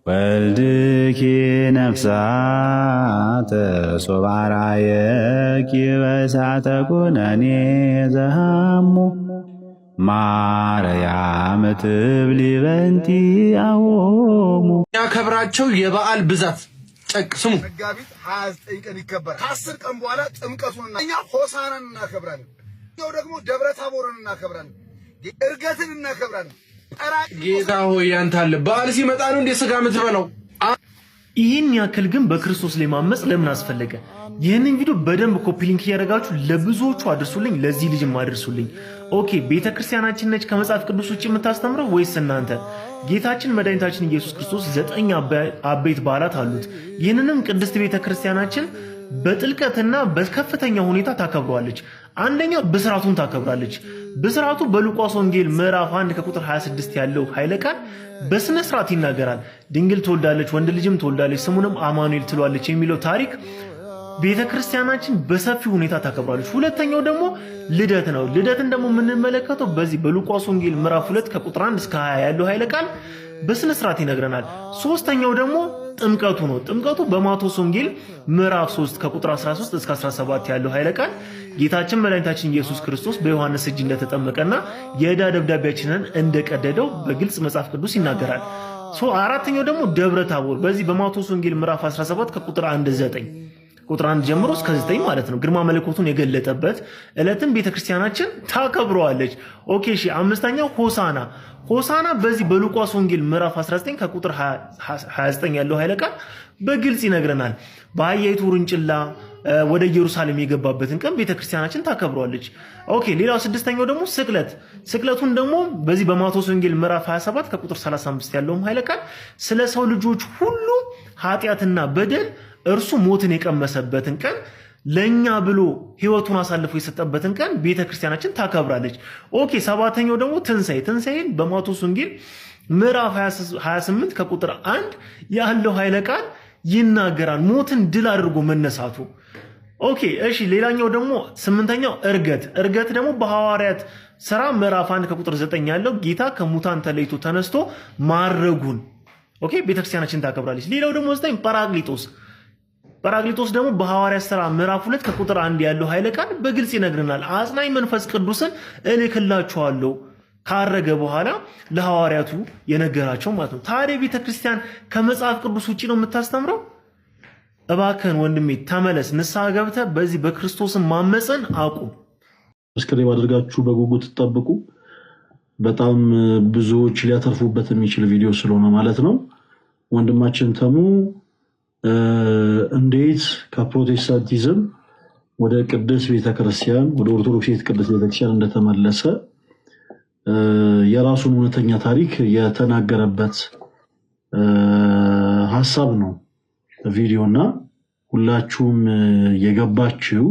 ወልድኪ ነፍሳተ ሶባራየኪ በእሳተ ኩነኔ ዘሃሙ ማርያም ትብሊ በንቲ አዎሙ። ያከብራቸው የበዓል ብዛት ጨቅ ስሙ። መጋቢት 29 ቀን ይከበራል። ከ10 ቀን በኋላ ጥምቀቱንና እኛ ሆሳናን እናከብራለን። ነው ደግሞ ደብረ ታቦርን እናከብራለን። እርገትን እናከብራለን። ጌታ ሆይ ያንተ አለ በዓል ሲመጣ ነው እንደ ስጋ የምትበላው። ይህን ያክል ግን በክርስቶስ ላይ ማመጽ ለምን አስፈለገ? ይህንን ቪዲዮ በደንብ ኮፒ ሊንክ እያደረጋችሁ ለብዙዎቹ አድርሱልኝ፣ ለዚህ ልጅም አድርሱልኝ። ኦኬ ቤተክርስቲያናችን ነች ከመጽሐፍ ቅዱስ ውጭ የምታስተምረው ወይስ እናንተ? ጌታችን መድኃኒታችን ኢየሱስ ክርስቶስ 9 አበይት በዓላት አሉት። ይህንንም ቅድስት ቤተክርስቲያናችን በጥልቀትና በከፍተኛ ሁኔታ ታከብረዋለች። አንደኛ ብስራቱን ታከብራለች። ብስራቱ በሉቃስ ወንጌል ምዕራፍ 1 ከቁጥር 26 ያለው ኃይለ ቃል በስነ ስርዓት ይናገራል። ድንግል ትወልዳለች፣ ወንድ ልጅም ትወልዳለች፣ ስሙንም አማኑኤል ትሏለች የሚለው ታሪክ ቤተክርስቲያናችን በሰፊው ሁኔታ ታከብራለች። ሁለተኛው ደግሞ ልደት ነው። ልደትን ደግሞ የምንመለከተው በዚህ በሉቃስ ወንጌል ምዕራፍ 2 ከቁጥር 1 እስከ 20 ያለው ኃይለ ቃል በስነ ስርዓት ይነግረናል። ሶስተኛው ደግሞ ጥምቀቱ ነው። ጥምቀቱ በማቴዎስ ወንጌል ምዕራፍ 3 ከቁጥር 13 እስከ 17 ያለው ኃይለ ቃል ጌታችን መድኃኒታችን ኢየሱስ ክርስቶስ በዮሐንስ እጅ እንደተጠመቀና የዕዳ ደብዳቤያችንን እንደቀደደው በግልጽ መጽሐፍ ቅዱስ ይናገራል። አራተኛው ደግሞ ደብረ ታቦር በዚህ በማቴዎስ ወንጌል ምዕራፍ 17 ከቁጥር 1 ጀምሮ እስከ 9 ማለት ነው ግርማ መለኮቱን የገለጠበት ዕለትን ቤተክርስቲያናችን ታከብረዋለች። ኦኬ እሺ። አምስተኛው ሆሳና በዚህ በሉቃስ ወንጌል ምዕራፍ 19 ከቁጥር 29 ያለው ኃይለ ቃል በግልጽ ይነግረናል። በአህያይቱ ውርንጭላ ወደ ኢየሩሳሌም የገባበትን ቀን ቤተክርስቲያናችን ታከብረዋለች። ኦኬ ሌላው ስድስተኛው ደግሞ ስቅለቱን ደግሞ በዚህ በማቴዎስ ወንጌል ምዕራፍ 27 ከቁጥር 35 ያለውም ኃይለ ቃል ስለ ሰው ልጆች ሁሉ ኃጢአትና በደል እርሱ ሞትን የቀመሰበትን ቀን ለኛ ብሎ ህይወቱን አሳልፎ የሰጠበትን ቀን ቤተክርስቲያናችን ታከብራለች። ኦኬ ሰባተኛው ደግሞ ትንሣኤን በማቴዎስ ወንጌል ምዕራፍ 28 ከቁጥር 1 ያለው ኃይለ ቃል ይናገራል፣ ሞትን ድል አድርጎ መነሳቱ። ኦኬ እሺ። ሌላኛው ደግሞ ስምንተኛው እርገት ደግሞ በሐዋርያት ሥራ ምዕራፍ 1 ከቁጥር 9 ያለው ጌታ ከሙታን ተለይቶ ተነስቶ ማረጉን ኦኬ ቤተክርስቲያናችን ታከብራለች። ሌላው ደግሞ 9 ጰራቅሊጦስ ደግሞ በሐዋርያት ሥራ ምዕራፍ 2 ከቁጥር 1 ያለው ኃይለ ቃል በግልጽ ይነግረናል። አጽናኝ መንፈስ ቅዱስን እልክላችኋለሁ ካረገ በኋላ ለሐዋርያቱ የነገራቸው ማለት ነው። ታዲያ ቤተክርስቲያን ከመጽሐፍ ቅዱስ ውጪ ነው የምታስተምረው? እባክህን ወንድሜ ተመለስ፣ ንስሐ ገብተህ በዚህ በክርስቶስን ማመፀን አቁም። ሰብስክራይብ አድርጋችሁ በጉጉት ተጠብቁ። በጣም ብዙዎች ሊያተርፉበት የሚችል ቪዲዮ ስለሆነ ማለት ነው። ወንድማችን ተሙ እንዴት ከፕሮቴስታንቲዝም ወደ ቅድስት ቤተክርስቲያን ወደ ኦርቶዶክስ ቅድስት ቤተክርስቲያን እንደተመለሰ የራሱን እውነተኛ ታሪክ የተናገረበት ሐሳብ ነው ቪዲዮና ሁላችሁም የገባችሁ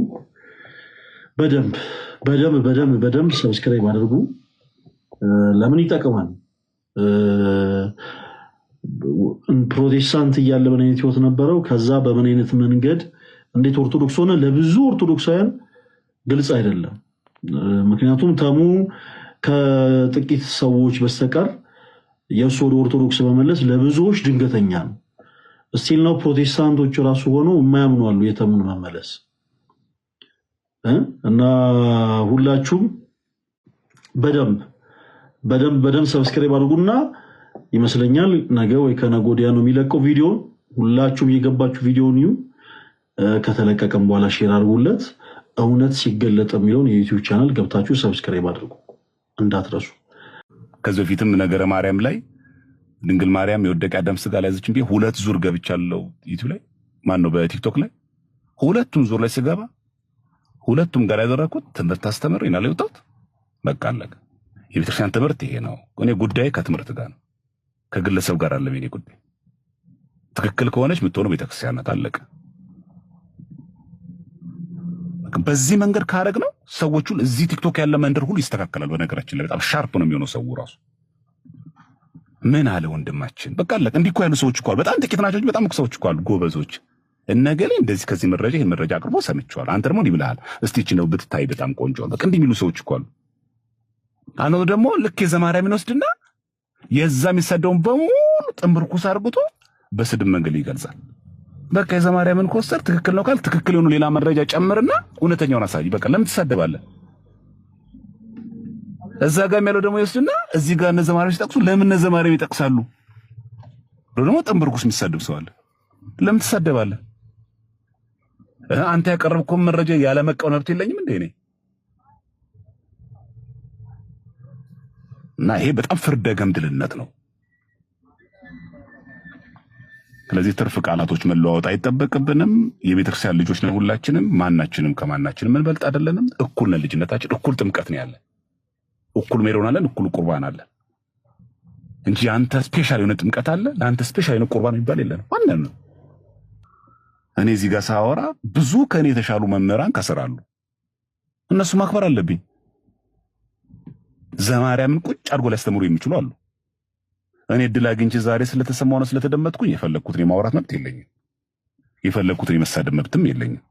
በደንብ ሰብስክራይብ አድርጉ። ለምን ይጠቅማል? ፕሮቴስታንት እያለ ምን አይነት ህይወት ነበረው? ከዛ በምን አይነት መንገድ እንዴት ኦርቶዶክስ ሆነ? ለብዙ ኦርቶዶክሳውያን ግልጽ አይደለም። ምክንያቱም ተሙ ከጥቂት ሰዎች በስተቀር የእሱ ወደ ኦርቶዶክስ በመለስ ለብዙዎች ድንገተኛ ነው። እስቲል ነው ፕሮቴስታንቶች ራሱ ሆነው የማያምኑ አሉ የተሙን መመለስ እና ሁላችሁም በደንብ ሰብስክራይብ አድርጉና ይመስለኛል ነገ ወይ ከነገ ወዲያ ነው የሚለቀው ቪዲዮ። ሁላችሁም የገባችሁ ቪዲዮውን እዩ። ከተለቀቀም በኋላ ሼር አድርጉለት። እውነት ሲገለጥ የሚለውን የዩቲዩብ ቻናል ገብታችሁ ሰብስክራይብ አድርጉ እንዳትረሱ። ከዚህ በፊትም ነገረ ማርያም ላይ ድንግል ማርያም የወደቀ አዳም ስጋ ላይ ያዘች እንዴ 2 ዙር ገብቻለሁ ዩቲዩብ ላይ በቲክቶክ ላይ 2ቱም ዙር ላይ ስገባ 2ቱም ጋር ያደረኩት ትምህርት አስተምር ይናል ይወጣት በቃ አለቀ። የቤተክርስቲያን ትምህርት ይሄ ነው። እኔ ጉዳይ ከትምህርት ጋር ነው፣ ከግለሰብ ጋር አለ። የኔ ጉዳይ ትክክል ከሆነች የምትሆነው ቤተክርስቲያን ናት። አለቀ። በዚህ መንገድ ካረግ ነው ሰዎቹን እዚህ ቲክቶክ ያለ መንደር ሁሉ ይስተካከላል። በነገራችን ላይ በጣም ሻርፕ ነው የሚሆነው ሰው ራሱ። ምን አለ ወንድማችን በቃ አለቀ። እንዲህ እኮ ያሉ ሰዎች እኮ አሉ። በጣም ጥቂት ናቸው፣ በጣም እኮ ሰዎች እኮ አሉ ጎበዞች። እነገሌ እንደዚህ ከዚህ መረጃ ይሄን መረጃ አቅርቦ ሰምቼዋለሁ፣ አንተ ደግሞ እንዲህ ብለሃል፣ እስቲ እቺ ነው ብትታይ በጣም ቆንጆ ነው። በቃ እንዲህ የሚሉ ሰዎች እኮ አሉ። አንተ ደግሞ ልክ የዘማርያምን ወስድና የዛ የሚሰደውን በሙሉ ጥምርኩስ አድርጎት በስድብ መንገድ ይገልጻል። በቃ የዘማርያምን ኮስተር ትክክል ነው ካል ትክክል የሆኑ ሌላ መረጃ ጨምርና እውነተኛውን አሳይ። በቃ ለምን ትሳደባለህ? እዛ ጋር ያለው ደግሞ ይወስድና እዚህ ጋር እነ ዘማሪዎች ይጠቅሱ። ለምን እነ ዘማሪው ይጠቅሳሉ? ደግሞ ጥንብርኩስ የሚሳደብ ሰው አለ። ለምን ትሳደባለህ? አንተ ያቀረብከው መረጃ ያለ መቀበል መብት የለኝም እንዴ እኔ? እና ይሄ በጣም ፍርደ ገምድልነት ነው። ስለዚህ ትርፍ ቃላቶች መለዋወጥ አይጠበቅብንም። የቤተክርስቲያን ልጆች ነን ሁላችንም። ማናችንም ከማናችንም ምን በልጥ አይደለንም። እኩል ነን። ልጅነታችን እኩል ጥምቀት ነው ያለ፣ እኩል ሜሮን አለን፣ እኩል ቁርባን አለ እንጂ አንተ ስፔሻል የሆነ ጥምቀት አለ፣ ለአንተ ስፔሻል የሆነ ቁርባን የሚባል የለም። ማንንም ነው እኔ እዚህ ጋር ሳወራ ብዙ ከኔ የተሻሉ መምህራን ከስራሉ። እነሱ ማክበር አለብኝ። ዘማርያምን ቁጭ አድርጎ ሊያስተምሩ የሚችሉ አሉ። እኔ እድል አግኝቼ ዛሬ ስለተሰማው ነው ስለተደመጥኩኝ የፈለኩትን የማውራት መብት የለኝም። የፈለኩትን የመሳደብ መብትም የለኝም።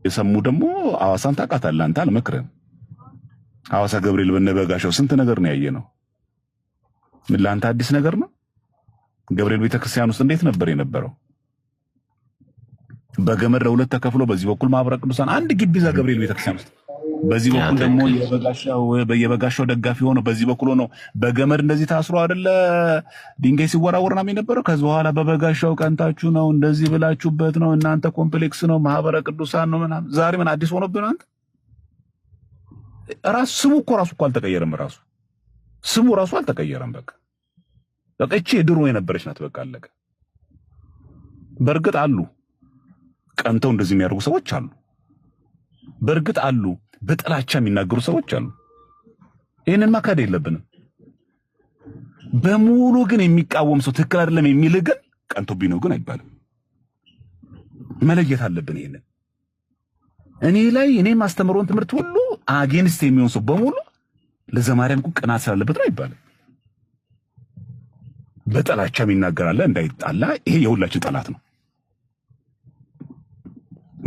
የሰሙ ደግሞ ሐዋሳን ታውቃታለህ አንተ። አልመክርህም። ሐዋሳ ገብርኤል በነበጋሻው ስንት ነገር ነው ያየነው። ምን ለአንተ አዲስ ነገር ነው? ገብርኤል ቤተክርስቲያን ውስጥ እንዴት ነበር የነበረው? በገመድ ለሁለት ተከፍሎ በዚህ በኩል ማህበረ ቅዱሳን አንድ ግቢ ዛ ገብርኤል ቤተክርስቲያን ውስጥ፣ በዚህ በኩል ደግሞ የበጋሻው ደጋፊ ሆኖ በዚህ በኩል ሆኖ በገመድ እንደዚህ ታስሮ አይደለ ድንጋይ ሲወራወር ነው የነበረው። ከዚህ በኋላ በበጋሻው ቀንታችሁ ነው እንደዚህ ብላችሁበት ነው እናንተ ኮምፕሌክስ ነው ማህበረ ቅዱሳን ነው ምናምን። ዛሬ ምን አዲስ ሆኖብን አንተ? ራሱ ስሙ እኮ ራሱ እኮ አልተቀየረም። ራሱ ስሙ ራሱ አልተቀየረም። በቃ እቺ የድሮ የነበረች ናት። በቃ አለቀ። በእርግጥ አሉ ቀንተው እንደዚህ የሚያደርጉ ሰዎች አሉ። በእርግጥ አሉ በጥላቻ የሚናገሩ ሰዎች አሉ። ይሄንን ማካድ የለብንም። በሙሉ ግን የሚቃወም ሰው ትክክል አይደለም የሚል ግን ቀንቶብኝ ነው ግን አይባልም። መለየት አለብን። ይሄንን እኔ ላይ እኔ ማስተምረውን ትምህርት ሁሉ አጌንስት የሚሆን ሰው በሙሉ ለዘማርያም ቅናት ስላለበት ነው አይባልም። በጥላቻ የሚናገራለ እንዳይጣላ ይሄ የሁላችን ጠላት ነው።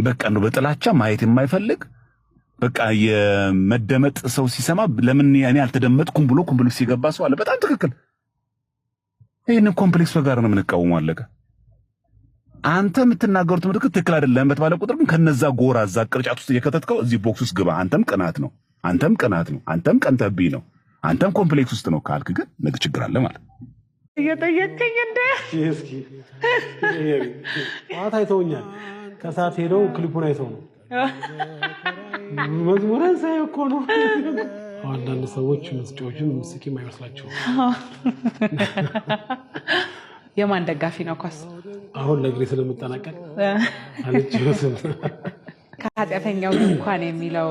በቃ ነው በጥላቻ ማየት የማይፈልግ በቃ የመደመጥ ሰው ሲሰማ ለምን እኔ አልተደመጥኩም ብሎ ኮምፕሌክስ ሲገባ ሰው አለ። በጣም ትክክል። ይሄንን ኮምፕሌክስ በጋራ ነው የምንቃወመው። አለቀ። አንተ የምትናገሩት ትምህርት ትክክል አይደለም በተባለ ቁጥር ግን ከነዛ ጎራ እዛ ቅርጫት ውስጥ እየከተትከው እዚህ ቦክስ ውስጥ ግባ። አንተም ቅናት ነው፣ አንተም ቅናት ነው፣ አንተም ቀንተብኝ ነው፣ አንተም ኮምፕሌክስ ውስጥ ነው ካልክ ግን ነገ ችግር አለ ማለት እየጠየቀኝ እንደ እስኪ አይተውኛል። ከሰዓት ሄደው ክሊፑን አይተው ነው መዝሙርን ሳይ እኮ ነው። አንዳንድ ሰዎች መስጫዎችን ምስኪም አይመስላቸውም። የማን ደጋፊ ነው? ኳስ አሁን ለግሬ ስለምጠናቀቅ አለች። ከኃጢአተኛው እንኳን የሚለው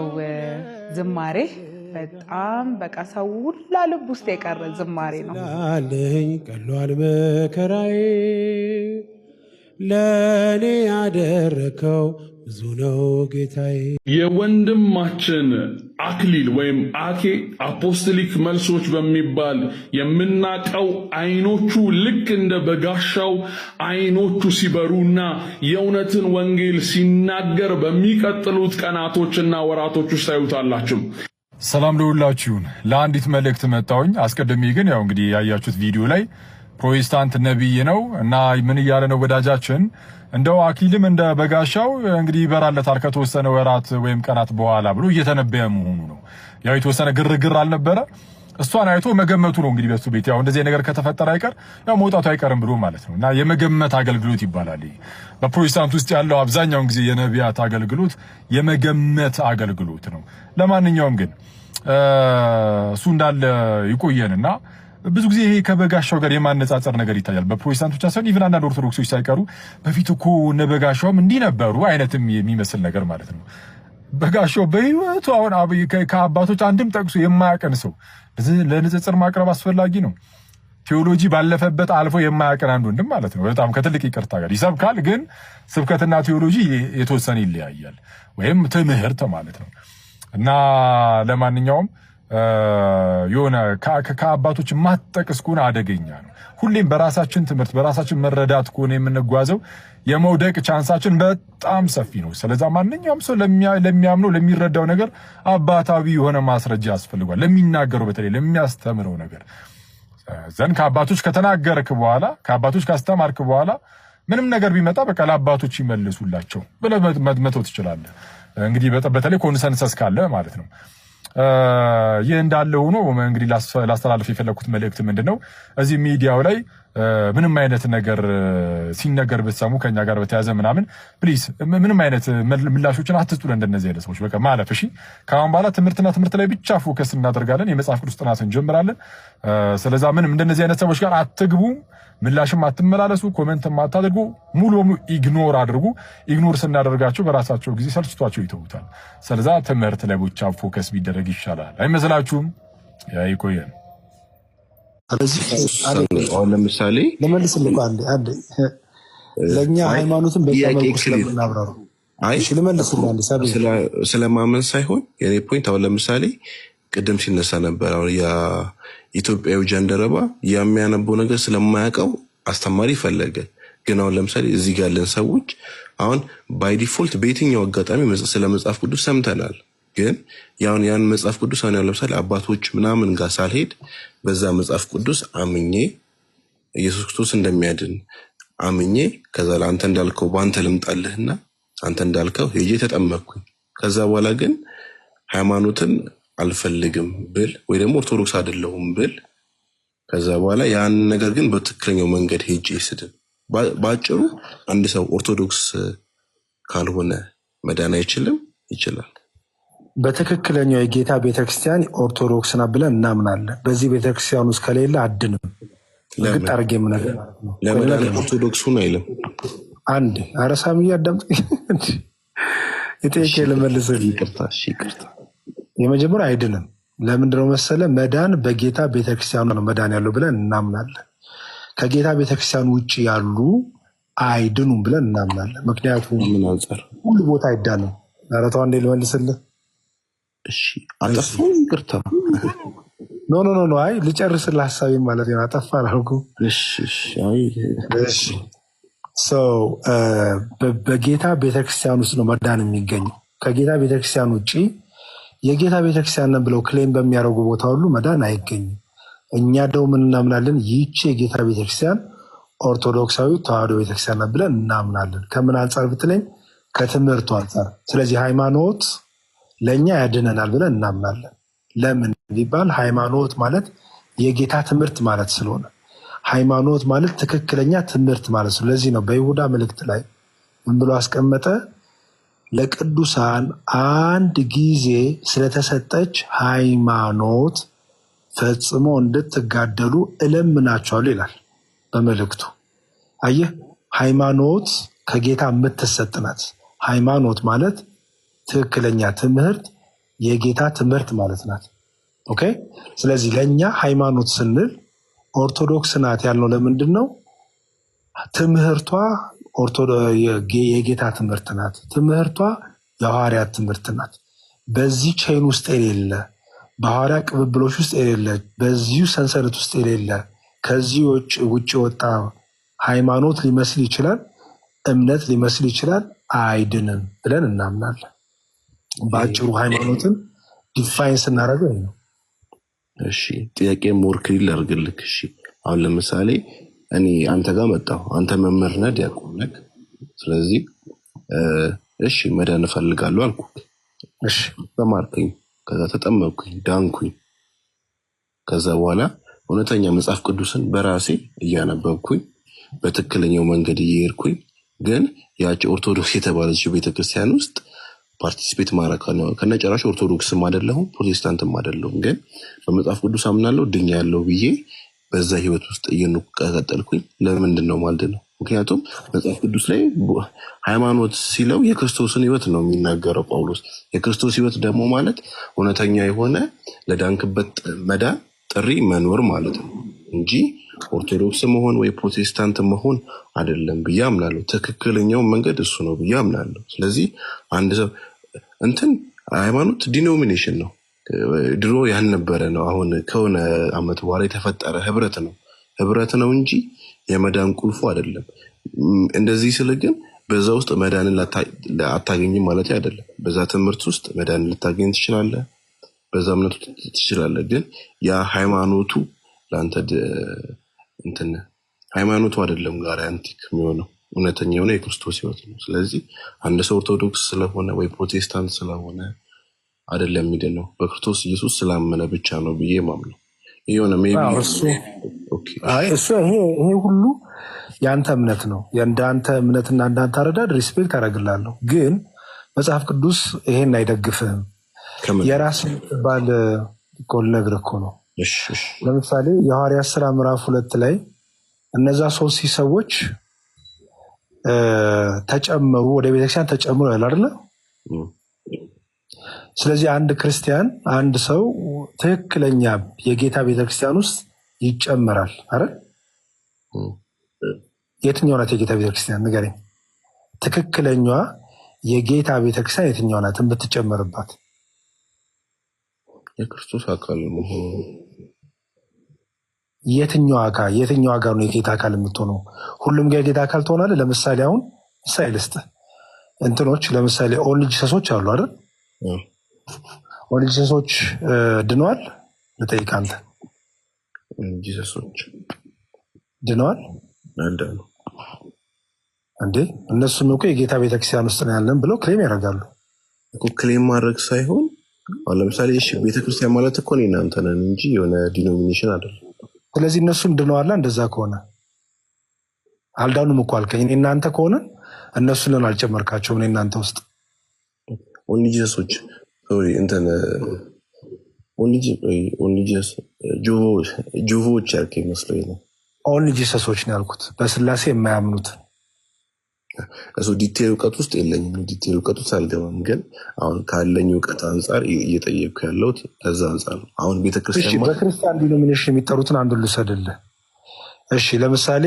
ዝማሬ በጣም በቃ ሰው ሁላ ልብ ውስጥ የቀረ ዝማሬ ነው። ላለኝ ቀሏል መከራዬ ለኔ ያደረከው ብዙ ነው ጌታዬ። የወንድማችን አክሊል ወይም አኬ አፖስቶሊክ መልሶች በሚባል የምናቀው አይኖቹ ልክ እንደ በጋሻው አይኖቹ ሲበሩና የእውነትን ወንጌል ሲናገር በሚቀጥሉት ቀናቶችና ወራቶች ውስጥ ታዩታላችሁ። ሰላም ለሁላችሁን። ለአንዲት መልእክት መጣሁኝ። አስቀድሜ ግን ያው እንግዲህ ያያችሁት ቪዲዮ ላይ ፕሮቴስታንት ነብይ ነው እና ምን እያለ ነው ወዳጃችን? እንደው አክሊልም እንደ በጋሻው እንግዲህ ይበራለታል ከተወሰነ ወራት ወይም ቀናት በኋላ ብሎ እየተነበየ መሆኑ ነው። ያው የተወሰነ ግርግር አልነበረ? እሷን አይቶ መገመቱ ነው እንግዲህ በሱ ቤት ያው እንደዚህ ነገር ከተፈጠረ አይቀር ያው መውጣቱ አይቀርም ብሎ ማለት ነው። እና የመገመት አገልግሎት ይባላል። በፕሮቴስታንት ውስጥ ያለው አብዛኛውን ጊዜ የነቢያት አገልግሎት የመገመት አገልግሎት ነው። ለማንኛውም ግን እሱ እንዳለ ይቆየንና ብዙ ጊዜ ይሄ ከበጋሻው ጋር የማነጻጸር ነገር ይታያል። በፕሮቴስታንት ብቻ ሳይሆን ኢቭን አንዳንድ ኦርቶዶክሶች ሳይቀሩ በፊት እኮ እነ በጋሻውም እንዲህ ነበሩ አይነትም የሚመስል ነገር ማለት ነው። በጋሻው በህይወቱ አሁን ከአባቶች አንድም ጠቅሶ የማያቀን ሰው ለንጽጽር ማቅረብ አስፈላጊ ነው። ቴዎሎጂ ባለፈበት አልፎ የማያቀን አንድ ወንድም ማለት ነው። በጣም ከትልቅ ይቅርታ ጋር ይሰብካል፣ ግን ስብከትና ቴዎሎጂ የተወሰነ ይለያያል፣ ወይም ትምህርት ማለት ነው። እና ለማንኛውም የሆነ ከአባቶች ማጠቅስ ከሆነ አደገኛ ነው። ሁሌም በራሳችን ትምህርት በራሳችን መረዳት ከሆነ የምንጓዘው የመውደቅ ቻንሳችን በጣም ሰፊ ነው። ስለዚህ ማንኛውም ሰው ለሚያምነው ለሚረዳው ነገር አባታዊ የሆነ ማስረጃ ያስፈልጋል። ለሚናገረው በተለይ ለሚያስተምረው ነገር ዘን ከአባቶች ከተናገርክ በኋላ ከአባቶች ካስተማርክ በኋላ ምንም ነገር ቢመጣ በቃ ለአባቶች ይመልሱላቸው ብለህ መተው ትችላለህ። እንግዲህ በተለይ ኮንሰንሰስ ካለ ማለት ነው። ይህ እንዳለ ሆኖ እንግዲህ ላስተላልፍ የፈለኩት መልእክት ምንድነው እዚህ ሚዲያው ላይ ምንም አይነት ነገር ሲነገር ብትሰሙ ከኛ ጋር በተያዘ ምናምን ፕሊዝ ምንም አይነት ምላሾችን አትስጡ ለእንደነዚህ አይነት ሰዎች በቃ ማለፍ። እሺ ከአሁን በኋላ ትምህርት ላይ ብቻ ፎከስ እናደርጋለን። የመጽሐፍ ቅዱስ ጥናት እንጀምራለን። ስለዚህ ምንም እንደነዚህ አይነት ሰዎች ጋር አትግቡ፣ ምላሽም አትመላለሱ፣ ኮሜንትም አታድርጉ። ሙሉ በሙሉ ኢግኖር አድርጉ። ኢግኖር ስናደርጋቸው በራሳቸው ጊዜ ሰልችቷቸው ይተውታል። ስለዚህ ትምህርት ላይ ብቻ ፎከስ ቢደረግ ይሻላል አይመስላችሁም? ይቆየን። ስለዚህ አሁን ለምሳሌ ለመልስልህ አንዴ ለኛ ሃይማኖትን በተመልኩ ስለምናብራሩ እሺ ለመልስልህ አንዴ ስለማመን ሳይሆን የኔ ፖይንት አሁን ለምሳሌ ቅድም ሲነሳ ነበር አሁን የኢትዮጵያዊ ጀንደረባ የሚያነበው ነገር ስለማያውቀው አስተማሪ ፈለገ። ግን አሁን ለምሳሌ እዚህ ጋር ያለን ሰዎች አሁን ባይ ዲፎልት በየትኛው አጋጣሚ ስለ መጽሐፍ ቅዱስ ሰምተናል። ግን ያን መጽሐፍ ቅዱስ አሁን ለምሳሌ አባቶች ምናምን ጋር ሳልሄድ በዛ መጽሐፍ ቅዱስ አምኜ ኢየሱስ ክርስቶስ እንደሚያድን አምኜ ከዛ ለአንተ እንዳልከው በአንተ ልምጣልህና አንተ እንዳልከው ሄጄ ተጠመቅኩኝ። ከዛ በኋላ ግን ሃይማኖትን አልፈልግም ብል ወይ ደግሞ ኦርቶዶክስ አይደለሁም ብል ከዛ በኋላ ያን ነገር ግን በትክክለኛው መንገድ ሄጄ ስድን ባጭሩ አንድ ሰው ኦርቶዶክስ ካልሆነ መዳን አይችልም? ይችላል። በትክክለኛው የጌታ ቤተክርስቲያን ኦርቶዶክስ ና ብለን እናምናለን። በዚህ ቤተክርስቲያን ውስጥ ከሌለ አድንም ግጥ አርጌም ነገር ነው። ለምን ኦርቶዶክሱን አይልም? አንድ አረሳም ያዳምጥ እቴኬ ለመልስልህ ይቅርታ የመጀመሪያ አይድንም። ለምንድነው መሰለ መዳን በጌታ ቤተክርስቲያን ነው መዳን ያለው ብለን እናምናለን። ከጌታ ቤተክርስቲያን ውጪ ያሉ አይድኑም ብለን እናምናለን። ምክንያቱም ምን አንፃር ሁሉ ቦታ አይዳንም። አረታው አንዴ ልመልስልህ። እሺ አጠፋው ይቅርታ ኖ አይ ልጨርስልህ ሐሳቤን ማለት ነው። አጠፋ አልኩ። እሺ በጌታ ቤተክርስቲያን ውስጥ ነው መዳን የሚገኘው። ከጌታ ቤተክርስቲያን ውጪ የጌታ ቤተክርስቲያን ነን ብለው ክሌም በሚያደርጉ ቦታ ሁሉ መዳን አይገኝም። እኛ ደግሞ ምን እናምናለን? ይህች የጌታ ቤተክርስቲያን ኦርቶዶክሳዊ ተዋህዶ ቤተክርስቲያን ነን ብለን እናምናለን። ከምን አንጻር ብትለኝ ከትምህርቱ አንጻር። ስለዚህ ሃይማኖት ለእኛ ያድነናል ብለን እናምናለን። ለምን ቢባል ሃይማኖት ማለት የጌታ ትምህርት ማለት ስለሆነ፣ ሃይማኖት ማለት ትክክለኛ ትምህርት ማለት ነው። ለዚህ ነው በይሁዳ መልእክት ላይ ምን ብሎ አስቀመጠ? ለቅዱሳን አንድ ጊዜ ስለተሰጠች ሃይማኖት ፈጽሞ እንድትጋደሉ እለምናቸዋለሁ ይላል በመልእክቱ። አየህ፣ ሃይማኖት ከጌታ የምትሰጥ ናት። ሃይማኖት ማለት ትክክለኛ ትምህርት፣ የጌታ ትምህርት ማለት ናት። ኦኬ። ስለዚህ ለእኛ ሃይማኖት ስንል ኦርቶዶክስ ናት ያልነው ለምንድን ነው? ትምህርቷ የጌታ ትምህርት ናት። ትምህርቷ የሐዋርያት ትምህርት ናት። በዚህ ቼን ውስጥ የሌለ፣ በሐዋርያ ቅብብሎች ውስጥ የሌለ፣ በዚሁ ሰንሰለት ውስጥ የሌለ ከዚህ ውጭ ወጣ ሃይማኖት ሊመስል ይችላል፣ እምነት ሊመስል ይችላል፣ አይድንም ብለን እናምናለን። በአጭሩ ሃይማኖትን ዲፋይን ስናደርገው ነው። እሺ ጥያቄ ሞር ክሊር ላድርግልህ። እሺ አሁን ለምሳሌ እኔ አንተ ጋር መጣሁ፣ አንተ መምህር ነህ፣ ዲያቆን ነህ። ስለዚህ እሺ መዳን እፈልጋለሁ አልኩህ። እሺ ተማርኩኝ፣ ከዛ ተጠመቅኩኝ፣ ዳንኩኝ። ከዛ በኋላ እውነተኛ መጽሐፍ ቅዱስን በራሴ እያነበብኩኝ በትክክለኛው መንገድ እየሄድኩኝ ግን ያቺ ኦርቶዶክስ የተባለችው ቤተክርስቲያን ውስጥ ፓርቲሲፔት ማድረግ ከነጨራሽ ኦርቶዶክስም አይደለሁም ፕሮቴስታንትም አይደለሁም፣ ግን በመጽሐፍ ቅዱስ አምናለሁ ድኛለሁ ብዬ በዛ ህይወት ውስጥ እየቀጠልኩኝ ለምንድን ነው ማለት ነው? ምክንያቱም መጽሐፍ ቅዱስ ላይ ሃይማኖት ሲለው የክርስቶስን ህይወት ነው የሚናገረው ጳውሎስ። የክርስቶስ ህይወት ደግሞ ማለት እውነተኛ የሆነ ለዳንክበት መዳን ጥሪ መኖር ማለት ነው እንጂ ኦርቶዶክስ መሆን ወይ ፕሮቴስታንት መሆን አይደለም ብዬ አምናለሁ። ትክክለኛው መንገድ እሱ ነው ብዬ አምናለሁ። ስለዚህ አንድ ሰው ሃይማኖት ዲኖሚኔሽን ነው፣ ድሮ ያልነበረ ነው። አሁን ከሆነ አመት በኋላ የተፈጠረ ህብረት ነው እንጂ የመዳን ቁልፉ አይደለም። እንደዚህ ስል ግን በዛ ውስጥ መዳንን አታገኝም ማለት አይደለም። በዛ ትምህርት ውስጥ መዳንን ልታገኝ ትችላለህ፣ በዛ እምነት ትችላለህ። ግን ያ ሃይማኖቱ ለአንተ እንትን ሃይማኖቱ አይደለም ጋራንቲክ የሚሆነው እውነተኛ የሆነ የክርስቶስ ህይወት ነው። ስለዚህ አንድ ሰው ኦርቶዶክስ ስለሆነ ወይ ፕሮቴስታንት ስለሆነ አይደለም የሚድነው በክርስቶስ ኢየሱስ ስላመነ ብቻ ነው ብዬ ማምነው። ይሄ ሁሉ የአንተ እምነት ነው። የአንተ እምነትና እንዳንተ አረዳድ ሪስፔክት አደርግላለሁ፣ ግን መጽሐፍ ቅዱስ ይሄን አይደግፍህም። የራስ ባል ቆል ነግር እኮ ነው። ለምሳሌ የሐዋርያት ሥራ ምዕራፍ 2 ላይ እነዛ 3 ሰዎች ተጨመሩ፣ ወደ ቤተክርስቲያን ተጨምሩ ያለ አይደለ? ስለዚህ አንድ ክርስቲያን አንድ ሰው ትክክለኛ የጌታ ቤተክርስቲያን ውስጥ ይጨመራል አይደል? የትኛው ናት የጌታ ቤተክርስቲያን ንገረኝ። ትክክለኛዋ የጌታ ቤተክርስቲያን የትኛው ናት የምትጨመርባት? የክርስቶስ አካል ነው። የትኛው አካል ነው የጌታ አካል የምትሆነው? ሁሉም ጋር የጌታ አካል ትሆናለህ። ለምሳሌ አሁን ምሳሌ ልስጥህ። እንትኖች ለምሳሌ ኦንሊ ጂሰሶች አሉ አይደል? ኦንሊ ጂሰሶች ድነዋል? ልጠይቅ አንተ። ጂሰሶች ድነዋል እንዴ? እነሱም እኮ የጌታ ቤተክርስቲያን ውስጥ ነው ያለን ብለው ክሌም ያደርጋሉ እኮ። ክሌም ማድረግ ሳይሆን አሁን ለምሳሌ ቤተክርስቲያን ማለት እኮ እኔና አንተ ነን እንጂ የሆነ ዲኖሚኔሽን አይደለም። ስለዚህ እነሱም ድነዋል። እንደዛ ከሆነ አልዳኑም እኮ አልከኝ። እኔ እናንተ ከሆነ እነሱን ለምን አልጨመርካቸውም? እኔ እናንተ ውስጥ ኦንሊ ጂሰሶች እንትን ኦንሊ ጂሰስ ጆቮች ያልከኝ መስሎኝ ነው። ኦንሊ ጂሰሶች ነው ያልኩት፣ በስላሴ የማያምኑት። እሱ ዲቴል እውቀት ውስጥ የለኝም፣ ዲቴል እውቀት ውስጥ አልገባም። ግን አሁን ካለኝ እውቀት አንጻር እየጠየቅኩ ያለሁት ከዛ አንጻር ነው። አሁን ቤተክርስቲያን በክርስቲያን ዲኖሚኔሽን የሚጠሩትን አንዱን ልውሰድልህ። እሺ ለምሳሌ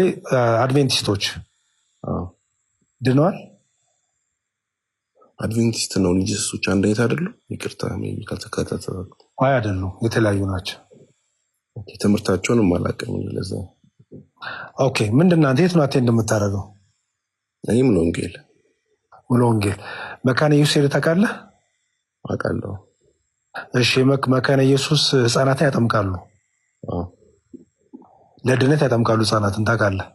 አድቬንቲስቶች ድነዋል? አድቬንቲስት ነው ጂሰሶች አንድ አይነት አይደሉም? ይቅርታ ካልተከታተሉ አይደሉም፣ የተለያዩ ናቸው። ትምህርታቸውንም አላውቅም ለዛ። ኦኬ ምንድን ነው አንተ የት ነው አቴንድ የምታደርገው? እኔ ሙሉ ወንጌል መካነ ኢየሱስ ሄደህ ታውቃለህ? አውቃለሁ። እሺ መካነ ኢየሱስ ህፃናትን ያጠምቃሉ፣ ለድነት ያጠምቃሉ። ህፃናትን ታውቃለህ?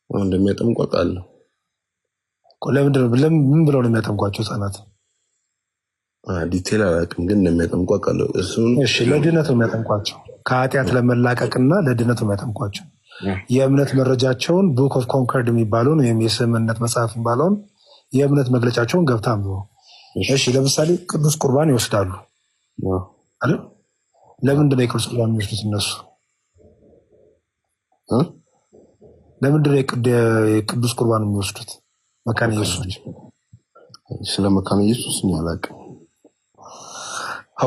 እንደሚያጠምቁ አውቃለሁ። ምን ብለው ነው የሚያጠምቋቸው ህፃናት? ዲቴል አላውቅም፣ ግን እንደሚያጠምቁ አውቃለሁ። እሺ ለድነት ነው የሚያጠምቋቸው፣ ከኃጢአት ለመላቀቅና ለድነት ነው የሚያጠምቋቸው። የእምነት መረጃቸውን ቡክ ኦፍ ኮንከርድ የሚባለውን ወይም የስምምነት መጽሐፍ የሚባለውን የእምነት መግለጫቸውን ገብታ አንብበው። እሺ ለምሳሌ ቅዱስ ቁርባን ይወስዳሉ አይደል? ለምንድን ነው የቅዱስ ቁርባን የሚወስዱት እነሱ? ለምንድን ነው የቅዱስ ቁርባን የሚወስዱት መካነ ኢየሱሶች? ስለ መካነ ኢየሱስ ነው አላውቅም።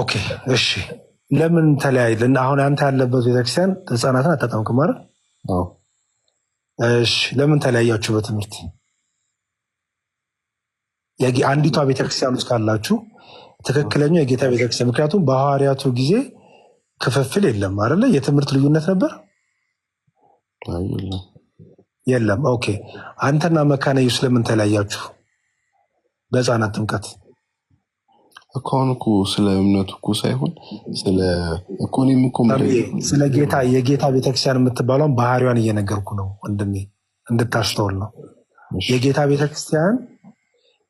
ኦኬ እሺ ለምን ተለያይ? አሁን አንተ ያለበት ቤተክርስቲያን ህፃናትን አታጠምቅም አይደል? እሺ ለምን ተለያያችሁ በትምህርት? አንዲቷ ቤተክርስቲያን ውስጥ ካላችሁ ትክክለኛው የጌታ ቤተክርስቲያን፣ ምክንያቱም በሐዋርያቱ ጊዜ ክፍፍል የለም አይደለ? የትምህርት ልዩነት ነበር የለም? ኦኬ አንተና መካነ ኢየሱስ ለምን ተለያያችሁ በህፃናት ጥምቀት? አሁን እኮ ስለ እምነቱ እኮ ሳይሆን ስለ ጌታ የጌታ ቤተክርስቲያን የምትባለውን ባህሪዋን እየነገርኩ ነው ወንድሜ፣ እንድታስተውል ነው። የጌታ ቤተክርስቲያን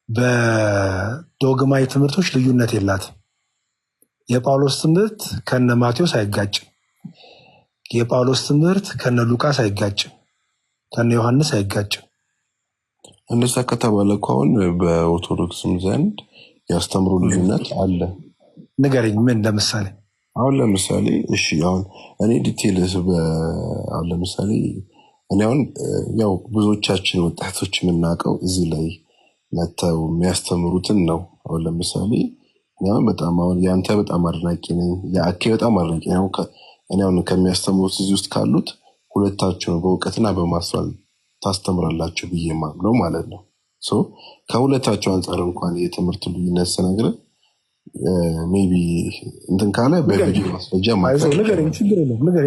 በዶግማዊ ትምህርቶች ልዩነት የላትም። የጳውሎስ ትምህርት ከነ ማቴዎስ አይጋጭም። የጳውሎስ ትምህርት ከነ ሉቃስ አይጋጭም፣ ከነ ዮሐንስ አይጋጭም። እንደዛ ከተባለ እኮ አሁን በኦርቶዶክስም ዘንድ ያስተምሩ ልዩነት አለ። ንገረኝ። ምን ለምሳሌ? አሁን ለምሳሌ እሺ አሁን እኔ ዲቴልስ አሁን ለምሳሌ እኔ አሁን ያው ብዙዎቻችን ወጣቶች የምናውቀው እዚህ ላይ መተው የሚያስተምሩትን ነው። አሁን ለምሳሌ በጣም አሁን ያንተ በጣም አድናቂ ነኝ፣ የአኬ በጣም አድናቂ ነኝ። እኔ አሁን ከሚያስተምሩት እዚህ ውስጥ ካሉት ሁለታቸው በእውቀትና በማስተዋል ታስተምራላችሁ ብዬ ማምነው ማለት ነው። ከሁለታቸው አንጻር እንኳን የትምህርት ልዩነት ስነግርህ ሜይ ቢ እንትን ካለ በቪዲዮ ማስረጃ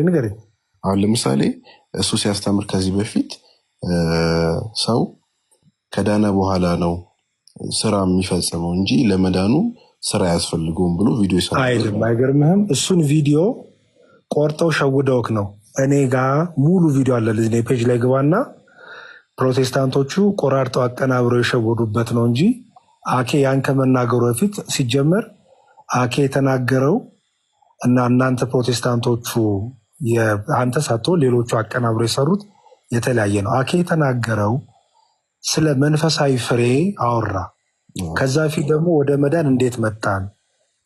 ንገረኝ። አሁን ለምሳሌ እሱ ሲያስተምር ከዚህ በፊት ሰው ከዳነ በኋላ ነው ስራ የሚፈጽመው እንጂ ለመዳኑ ስራ አያስፈልገውም ብሎ ቪዲዮ ይሰራል። አይገርምህም? እሱን ቪዲዮ ቆርጠው ሸውደውክ ነው። እኔ ጋር ሙሉ ቪዲዮ አለ። ልጅ ፔጅ ላይ ግባና ፕሮቴስታንቶቹ ቆራርጠው አቀናብረው የሸወዱበት ነው እንጂ አኬ ያን ከመናገሩ በፊት ሲጀመር አኬ የተናገረው እና እናንተ ፕሮቴስታንቶቹ አንተ ሳትሆን ሌሎቹ አቀናብረው የሰሩት የተለያየ ነው። አኬ የተናገረው ስለ መንፈሳዊ ፍሬ አወራ። ከዛ ፊት ደግሞ ወደ መዳን እንዴት መጣን?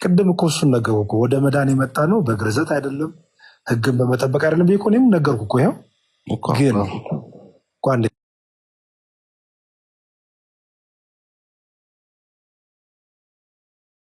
ቅድም እኮ እሱን ነገርኩህ እኮ። ወደ መዳን የመጣ ነው በግርዘት አይደለም፣ ህግን በመጠበቅ አይደለም። እኔም ነገርኩህ እኮ። ይኸው ግን